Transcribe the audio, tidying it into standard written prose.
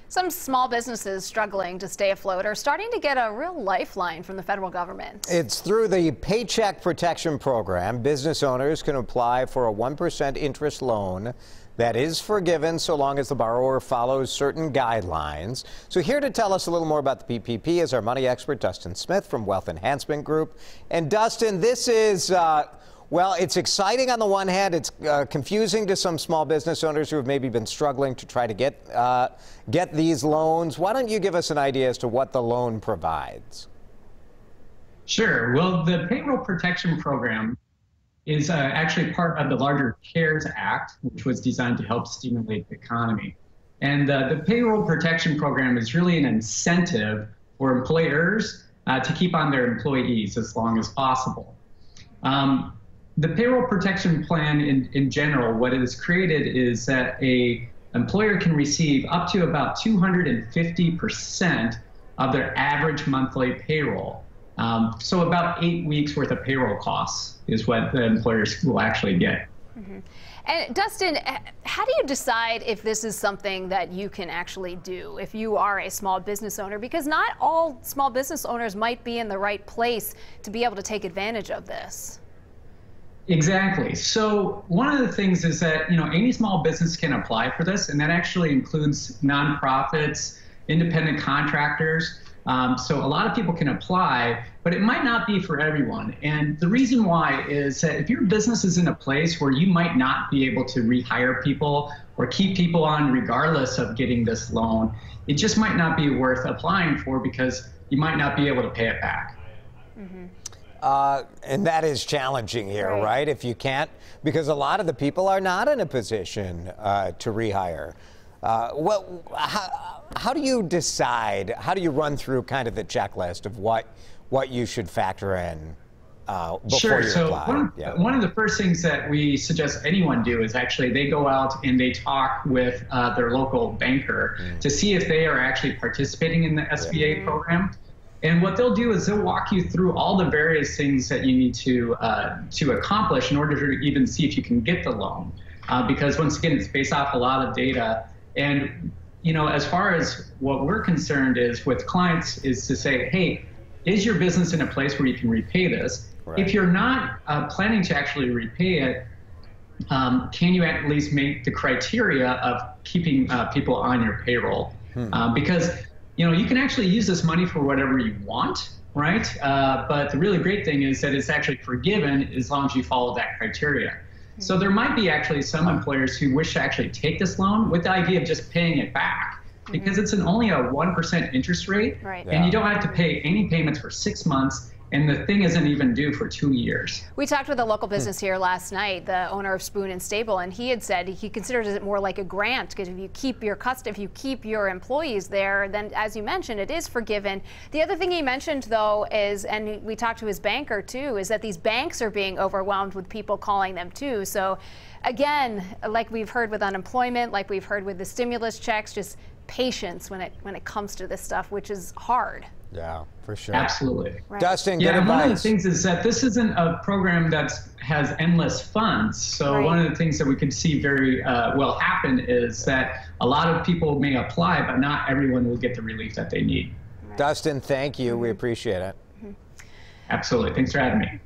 Some small businesses struggling to stay afloat are starting to get a real lifeline from the federal government. It's through the Paycheck Protection Program. Business owners can apply for a 1% interest loan that is forgiven so long as the borrower follows certain guidelines. So here to tell us a little more about the PPP is our money expert, Dustin Smith from Wealth Enhancement Group. And Dustin, this is well, it's exciting on the one hand. It's confusing to some small business owners who have maybe been struggling to try to get these loans. Why don't you give us an idea as to what the loan provides? Sure. Well, the Payroll Protection Program is actually part of the larger CARES Act, which was designed to help stimulate the economy. And the Payroll Protection Program is really an incentive for employers to keep on their employees as long as possible. The payroll protection plan in general, what it has created is that a employer can receive up to about 250% of their average monthly payroll. So about 8 weeks worth of payroll costs is what the employers will actually get. Mm-hmm. And Dustin, how do you decide if this is something that you can actually do if you are a small business owner? Because not all small business owners might be in the right place to be able to take advantage of this. Exactly. So one of the things is that, any small business can apply for this, and that actually includes nonprofits, independent contractors. So a lot of people can apply, but it might not be for everyone. And the reason why is that if your business is in a place where you might not be able to rehire people or keep people on regardless of getting this loan, it just might not be worth applying for because you might not be able to pay it back. Mm-hmm. And that is challenging here, right? If you can't, because a lot of the people are not in a position to rehire. Well, how do you decide? How do you run through kind of the checklist of what you should factor in before you apply? One of the first things that we suggest anyone do is actually they go out and they talk with their local banker to see if they are actually participating in the SBA program. And what they'll do is they'll walk you through all the various things that you need to accomplish in order to even see if you can get the loan. Because once again, it's based off a lot of data. And as far as what we're concerned is with clients is to say, hey, is your business in a place where you can repay this? Right. If you're not planning to actually repay it, can you at least meet the criteria of keeping people on your payroll? Because you can actually use this money for whatever you want, right? But the really great thing is that it's actually forgiven as long as you follow that criteria. So there might be actually some employers who wish to actually take this loan with the idea of just paying it back because it's only a 1% interest rate, and you don't have to pay any payments for 6 months. And the thing isn't even due for 2 years. We talked with a local business here last night, the owner of Spoon and Stable, and he had said he considers it more like a grant because if you keep your employees there, then as you mentioned, it is forgiven. The other thing he mentioned though is, and we talked to his banker too, is that these banks are being overwhelmed with people calling them too. So again, like we've heard with unemployment, like we've heard with the stimulus checks, just patience when it comes to this stuff, which is hard. Yeah, for sure. Absolutely. Right. Dustin, good advice. One of the things is that this isn't a program that has endless funds. So one of the things that we could see very well happen is that a lot of people may apply, but not everyone will get the relief that they need. Dustin, thank you. We appreciate it. Absolutely. Thanks for having me.